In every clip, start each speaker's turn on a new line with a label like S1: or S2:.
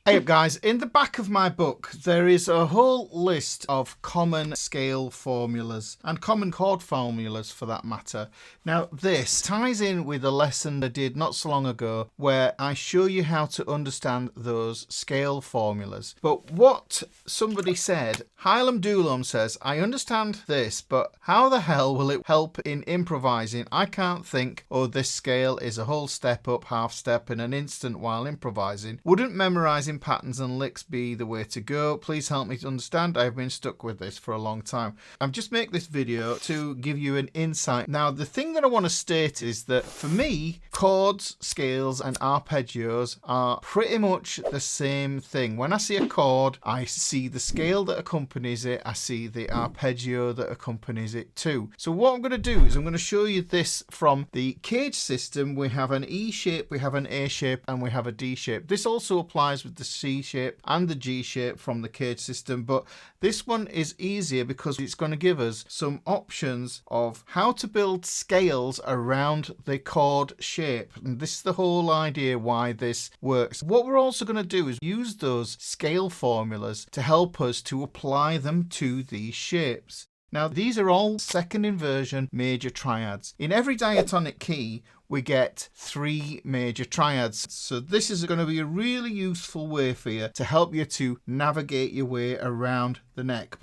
S1: Hey up guys, in the back of my book there is a whole list of common scale formulas and common chord formulas for that matter. Now this ties in with a lesson I did not so long ago where I show you how to understand those scale formulas. But what somebody said, Hylam Dulom says, I understand this, but how the hell will it help in improvising? I can't think, oh this scale is a whole step up, half step in an instant while improvising. Wouldn't memorizing patterns and licks be the way to go? Please help me to understand. I've been stuck with this for a long time. I've just made this video to give you an insight. Now the thing that I want to state is that for me, chords, scales and arpeggios are pretty much the same thing. When I see a chord, I see the scale that accompanies it, I see the arpeggio that accompanies it too. So what I'm going to do is I'm going to show you this from the cage system. We have an E shape, we have an A shape and we have a D shape. This also applies with the C shape and the G shape from the cage system, but this one is easier because it's going to give us some options of how to build scales around the chord shape. And this is the whole idea why this works. What we're also going to do is use those scale formulas to help us to apply them to these shapes. Now these are all second inversion major triads. In every diatonic key we get 3 major triads. So this is going to be a really useful way for you to help you to navigate your way around the neck.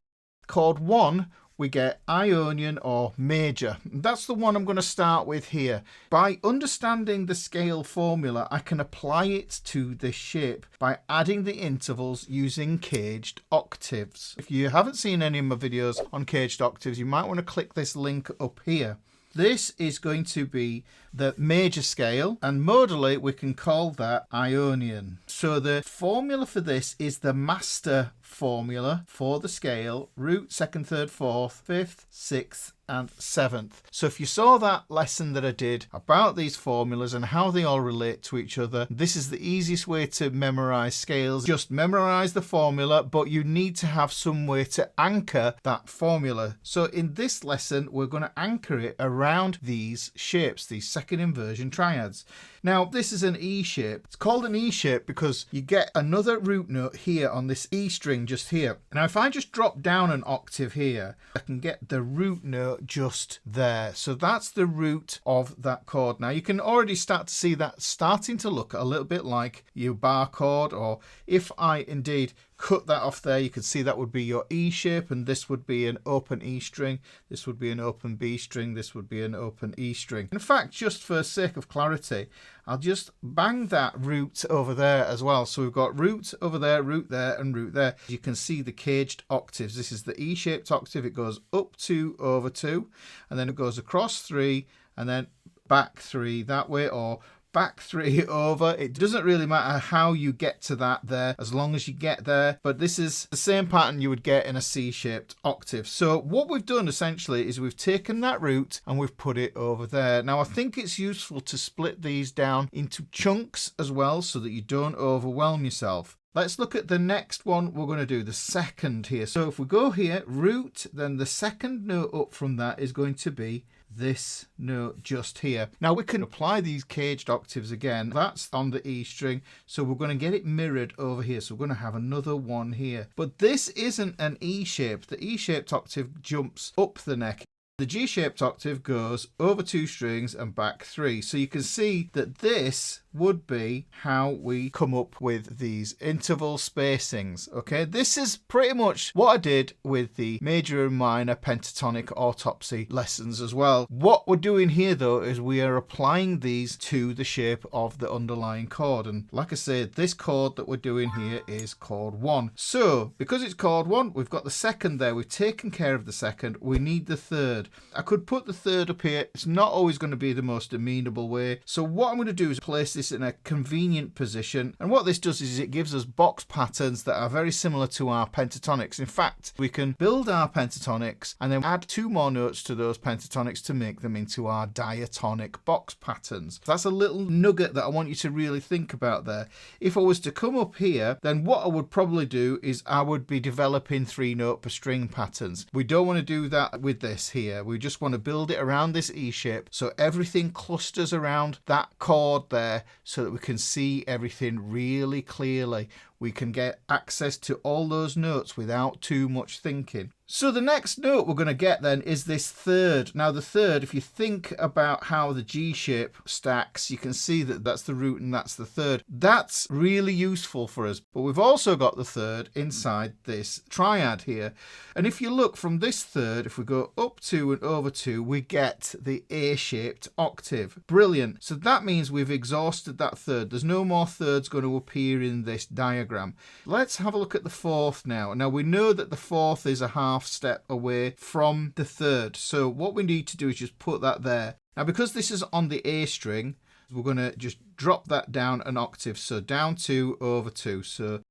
S1: Chord 1 we get Ionian or major. That's the one I'm going to start with here. By understanding the scale formula, I can apply it to this shape by adding the intervals using caged octaves. If you haven't seen any of my videos on caged octaves, you might want to click this link up here. This is going to be the major scale, and modally we can call that Ionian. So the formula for this is the master formula for the scale: root, second, third, fourth, fifth, sixth and seventh. So if you saw that lesson that I did about these formulas and how they all relate to each other, this is the easiest way to memorize scales. Just memorize the formula, but you need to have some way to anchor that formula. So in this lesson we're going to anchor it around these shapes, these second inversion triads. Now this is an E shape. It's called an E shape because you get another root note here on this E string just here. Now if I just drop down an octave here, I can get the root note just there. So that's the root of that chord. Now you can already start to see that starting to look a little bit like your bar chord, or if I indeed cut that off there, you could see that would be your E shape, and this would be an open E string, this would be an open B string, this would be an open E string. In fact, just for sake of clarity, I'll just bang that root over there as well. So we've got root over there, root there and root there. You can see the caged octaves. This is the E shaped octave. It goes up 2 over 2 and then it goes across 3 and then back 3 that way, or back 3 over. It doesn't really matter how you get to that there, as long as you get there. But this is the same pattern you would get in a C-shaped octave. So what we've done essentially is we've taken that root and we've put it over there. Now I think it's useful to split these down into chunks as well so that you don't overwhelm yourself. Let's look at the next one we're going to do, the second here. So if we go here, root, then the second note up from that is going to be this note just here. Now we can apply these caged octaves again. That's on the E string, so we're going to get it mirrored over here. So we're going to have another one here. But this isn't an E shape. The E shaped octave jumps up the neck. The G shaped octave goes over 2 strings and back 3. So you can see that this would be how we come up with these interval spacings. Okay, this is pretty much what I did with the major and minor pentatonic autopsy lessons as well. What we're doing here though is we are applying these to the shape of the underlying chord, and like I said, this chord that we're doing here is chord 1. So because it's chord 1, we've got the second there, we've taken care of the second, we need the third. I could put the third up here. It's not always going to be the most amenable way, so what I'm going to do is place this in a convenient position, and what this does is it gives us box patterns that are very similar to our pentatonics. In fact, we can build our pentatonics and then add 2 more notes to those pentatonics to make them into our diatonic box patterns. That's a little nugget that I want you to really think about there. If I was to come up here, then what I would probably do is I would be developing 3 note per string patterns. We don't want to do that with this here. We just want to build it around this E shape so everything clusters around that chord there so that we can see everything really clearly. we can get access to all those notes without too much thinking. So the next note we're going to get then is this third. Now the third, if you think about how the G shape stacks, you can see that that's the root and that's the third. That's really useful for us. But we've also got the third inside this triad here. And if you look from this third, if we go up 2 and over 2, we get the A-shaped octave. Brilliant. So that means we've exhausted that third. There's no more thirds going to appear in this diagram. Let's have a look at the fourth now. Now we know that the fourth is a half step away from the third. So what we need to do is just put that there. Now because this is on the A string, we're going to just drop that down an octave. So down 2 over 2. So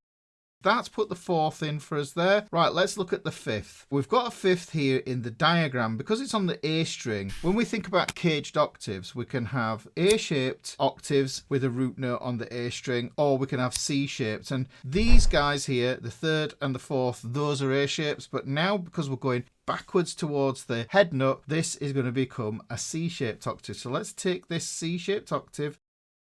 S1: that's put the fourth in for us there. Right, let's look at the fifth. We've got a fifth here in the diagram. Because it's on the A string, when we think about caged octaves, we can have A-shaped octaves with a root note on the A string, or we can have C-shaped. And these guys here, the third and the fourth, those are A-shapes. But now, because we're going backwards towards the head note, this is going to become a C-shaped octave. So let's take this C-shaped octave,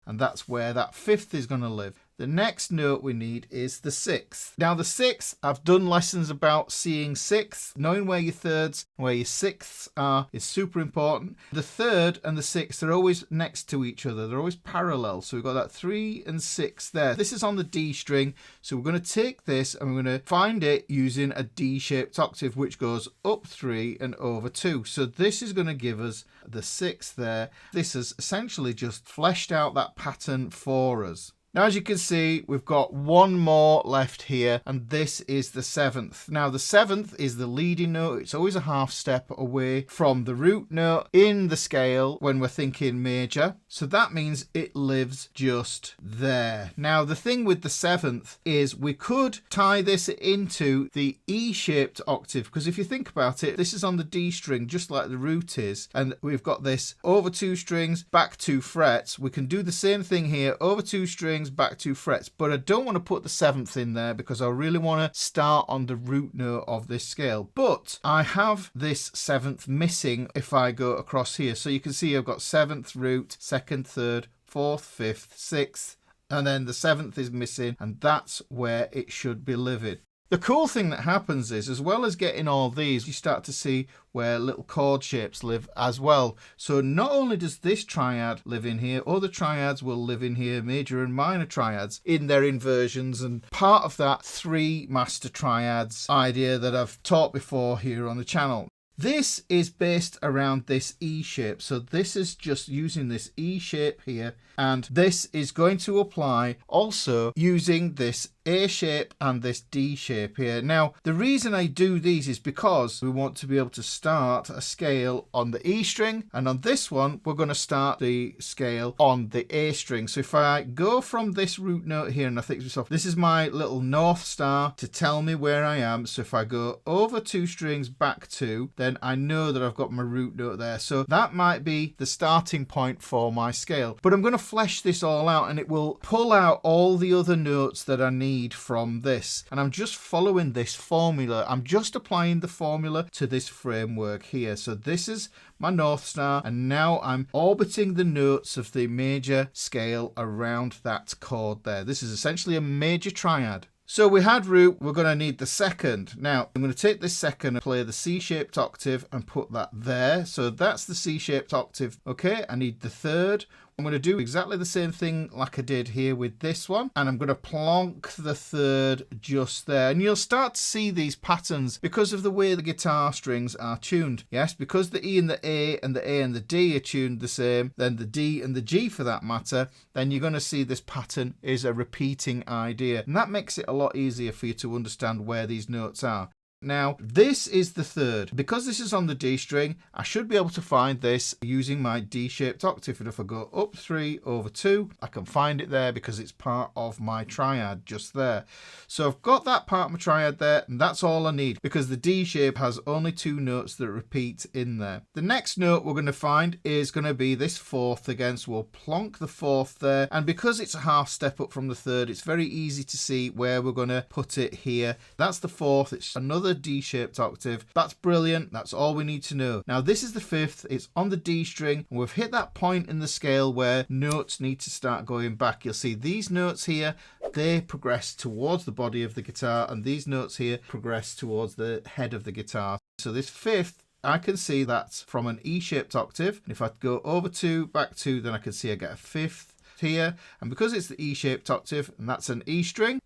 S1: and that's where that fifth is going to live. The next note we need is the sixth. Now the sixth, I've done lessons about seeing sixths. Knowing where your thirds, where your sixths are is super important. The third and the sixth are always next to each other. They're always parallel. So we've got that 3 and 6 there. This is on the D string. So we're going to take this and we're going to find it using a D-shaped octave, which goes up 3 and over 2. So this is going to give us the sixth there. This has essentially just fleshed out that pattern for us. Now, as you can see, we've got one more left here, and this is the seventh. Now, the seventh is the leading note. It's always a half step away from the root note in the scale when we're thinking major. So that means it lives just there. Now, the thing with the seventh is we could tie this into the E-shaped octave, because if you think about it, this is on the D string, just like the root is, and we've got this over 2 strings, back 2 frets. We can do the same thing here, over 2 strings, back 2 frets, but I don't want to put the seventh in there because I really want to start on the root note of this scale. But I have this seventh missing if I go across here. So you can see I've got seventh root, second, third, fourth, fifth, sixth, and then the seventh is missing, and that's where it should be living. The cool thing that happens is, as well as getting all these, you start to see where little chord shapes live as well. So not only does this triad live in here, other triads will live in here, major and minor triads, in their inversions, and part of that 3 master triads idea that I've taught before here on the channel. This is based around this E shape. So this is just using this E shape here, and this is going to apply also using this A shape and this D shape here. Now, the reason I do these is because we want to be able to start a scale on the E string, and on this one, we're going to start the scale on the A string. So if I go from this root note here, and I think to myself, this is my little North Star to tell me where I am. So if I go over 2 strings, back 2, then I know that I've got my root note there. So that might be the starting point for my scale. But I'm going to flesh this all out, and it will pull out all the other notes that I need from this. And I'm just following this formula. I'm just applying the formula to this framework here. So this is my North Star, and now I'm orbiting the notes of the major scale around that chord there. This is essentially a major triad. So we had root, we're going to need the second. Now, I'm going to take this second and play the C-shaped octave and put that there. So that's the C-shaped octave. Okay, I need the third. I'm going to do exactly the same thing like I did here with this one, and I'm going to plonk the third just there. And you'll start to see these patterns because of the way the guitar strings are tuned. Yes, because the E and the A and the A and the D are tuned the same, then the D and the G for that matter, then you're going to see this pattern is a repeating idea. And that makes it a lot easier for you to understand where these notes are. Now, this is the third. Because this is on the D string, I should be able to find this using my D-shaped octave. And if I go up 3 over 2, I can find it there because it's part of my triad just there. So I've got that part of my triad there, and that's all I need because the D shape has only 2 notes that repeat in there. The next note we're going to find is going to be this fourth again. So we'll plonk the fourth there. And because it's a half step up from the third, it's very easy to see where we're going to put it here. That's the fourth. It's another another D-shaped octave. That's brilliant. That's all we need to know. Now this is the fifth. It's on the D string, and we've hit that point in the scale where notes need to start going back. You'll see these notes here, they progress towards the body of the guitar, and these notes here progress towards the head of the guitar. So this fifth, I can see that's from an E-shaped octave. And if I go over 2, back 2, then I can see I get a fifth here. And because it's the E-shaped octave, and that's an E string,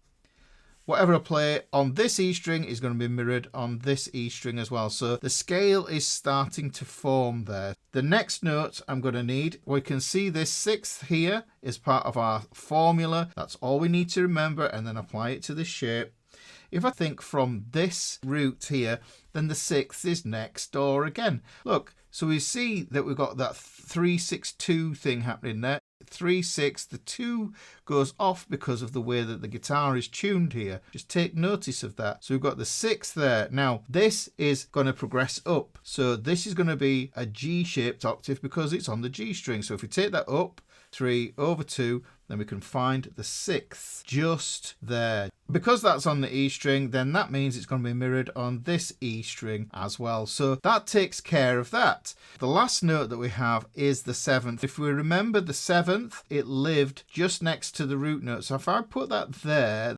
S1: whatever I play on this E string is going to be mirrored on this E string as well. So the scale is starting to form there. The next note I'm going to need, we can see this sixth here is part of our formula. That's all we need to remember, and then apply it to this shape. If I think from this root here, then the sixth is next door again. Look, so we see that we've got that 3-6-2 thing happening there. 3-6, the 2 goes off because of the way that the guitar is tuned here. Just take notice of that. So we've got the 6 there. Now this is going to progress up. So this is going to be a G-shaped octave because it's on the G string. So if we take that up, 3 over 2, then we can find the 6th just there. Because that's on the E string, then that means it's going to be mirrored on this E string as well. So that takes care of that. The last note that we have is the 7th. If we remember the 7th, it lived just next to the root note. So if I put that there,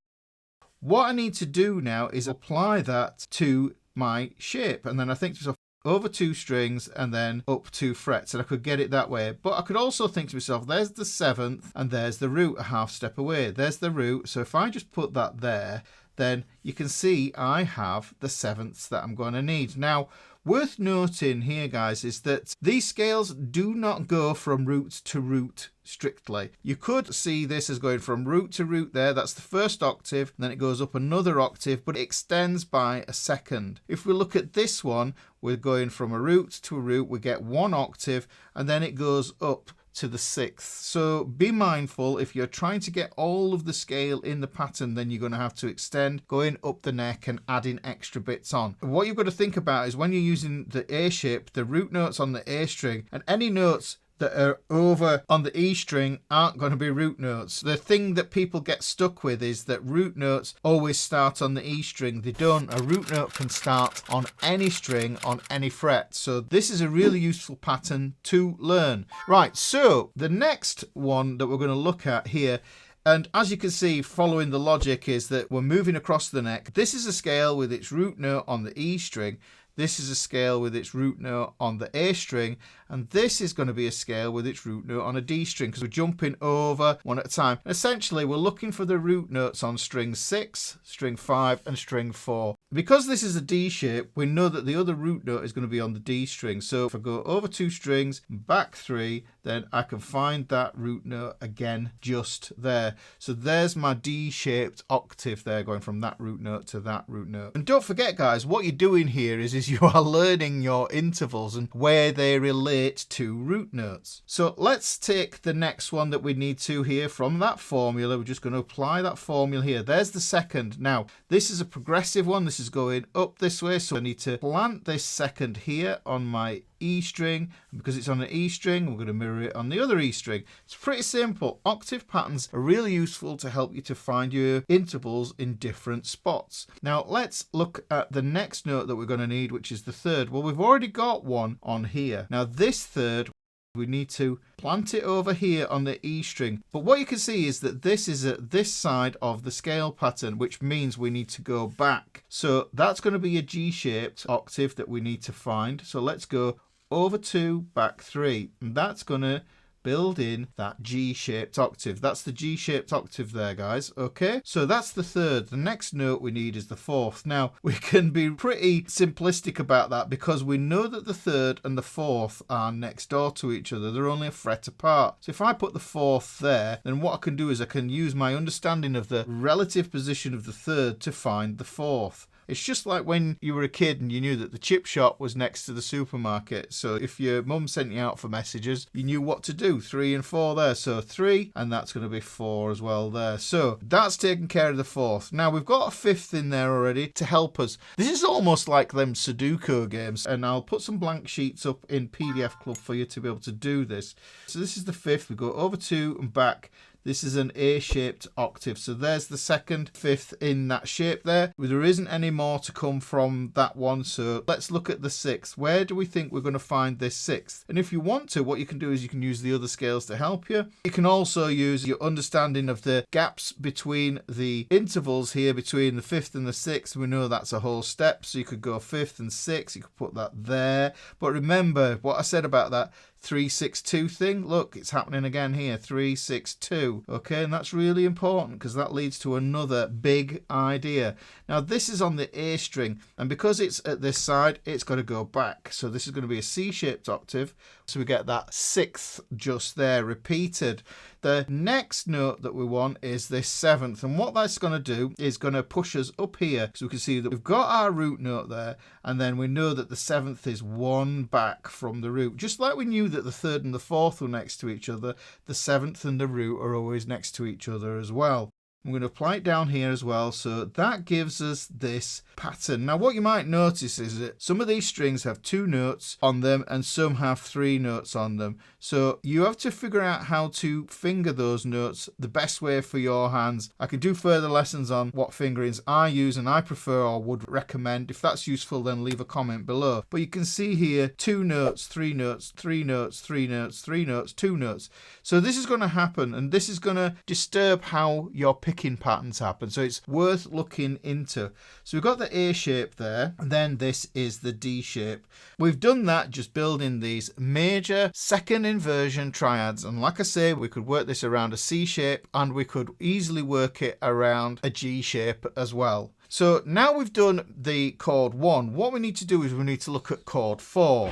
S1: what I need to do now is apply that to my shape. And then I think to myself, over 2 strings and then up 2 frets, and I could get it that way. But I could also think to myself, there's the 7th and there's the root a half step away. There's the root. So if I just put that there, then you can see I have the 7ths that I'm going to need. Now, worth noting here, guys, is that these scales do not go from root to root strictly. You could see this as going from root to root there. That's the first octave. And then it goes up another octave, but it extends by a second. If we look at this one, we're going from a root to a root. We get 1 octave, and then it goes up to the 6th. So be mindful, if you're trying to get all of the scale in the pattern, then you're going to have to extend going up the neck and adding extra bits on. And what you've got to think about is when you're using the A shape, the root notes on the A string and any notes that are over on the E string aren't going to be root notes. The thing that people get stuck with is that root notes always start on the E string. They don't. A root note can start on any string on any fret. So this is a really useful pattern to learn. Right, so the next one that we're going to look at here, and as you can see, following the logic, is that we're moving across the neck. This is a scale with its root note on the E string. This is a scale with its root note on the A string, and this is going to be a scale with its root note on a D string because we're jumping over one at a time. And essentially, we're looking for the root notes on string 6, string 5, and string 4. Because this is a D shape, we know that the other root note is going to be on the D string. So if I go over 2 strings, back 3, then I can find that root note again just there. So there's my D-shaped octave there, going from that root note to that root note. And don't forget, guys, what you're doing here is you are learning your intervals and where they relate to root notes. So let's take the next one that we need to here from that formula. We're just going to apply that formula here. There's the 2nd. Now, this is a progressive one. This is going up this way. So I need to plant this 2nd here on my E string, and because it's on an E string, we're going to mirror it on the other E string. It's pretty simple. Octave patterns are really useful to help you to find your intervals in different spots. Now let's look at the next note that we're going to need, which is the 3rd. Well, we've already got one on here. Now this 3rd, we need to plant it over here on the E string. But what you can see is that this is at this side of the scale pattern, which means we need to go back. So that's going to be a G-shaped octave that we need to find. So let's go over 2, back 3. And that's going to build in that G-shaped octave. That's the G-shaped octave there, guys. Okay, so that's the 3rd. The next note we need is the 4th. Now, we can be pretty simplistic about that because we know that the 3rd and the 4th are next door to each other. They're only a fret apart. So if I put the 4th there, then what I can do is I can use my understanding of the relative position of the 3rd to find the 4th. It's just like when you were a kid and you knew that the chip shop was next to the supermarket. So if your mum sent you out for messages, you knew what to do. 3 and 4 there. So 3, and that's going to be 4 as well there. So that's taken care of the 4th. Now we've got a 5th in there already to help us. This is almost like them Sudoku games. And I'll put some blank sheets up in PDF Club for you to be able to do this. So this is the 5th. We go over 2 and back. This is an A-shaped octave. So there's the second fifth in that shape there. There isn't any more to come from that one. So let's look at the sixth. Where do we think we're going to find this sixth? And if you want to, what you can do is you can use the other scales to help you. You can also use your understanding of the gaps between the intervals here between the fifth and the sixth. We know that's a whole step. So you could go fifth and sixth. You could put that there. But remember what I said about that 3-6-2 thing. Look, it's happening again here. 3-6-2. Okay, and that's really important because that leads to another big idea. Now this is on the A string, and because it's at this side, it's got to go back. So this is going to be a C-shaped octave. So we get that sixth just there repeated. The next note that we want is this seventh, and what that's going to do is going to push us up here. So we can see that we've got our root note there, and then we know that the seventh is one back from the root. Just like we knew that the third and the fourth were next to each other, the seventh and the root are always next to each other as well. I'm going to apply it down here as well, so that gives us this pattern. Now what you might notice is that some of these strings have 2 notes on them and some have 3 notes on them. So you have to figure out how to finger those notes the best way for your hands. I could do further lessons on what fingerings I use and I prefer or would recommend. If that's useful, then leave a comment below. But you can see here 2 notes, 3 notes, 3 notes, 3 notes, 3 notes, 2 notes. So this is going to happen, and this is going to disturb how your picking patterns happen. So it's worth looking into. So we've got the A shape there, and then this is the D shape. We've done that just building these major second inversion triads. And like I say, we could work this around a C shape, and we could easily work it around a G shape as well. So now we've done the chord 1, what we need to do is we need to look at chord 4.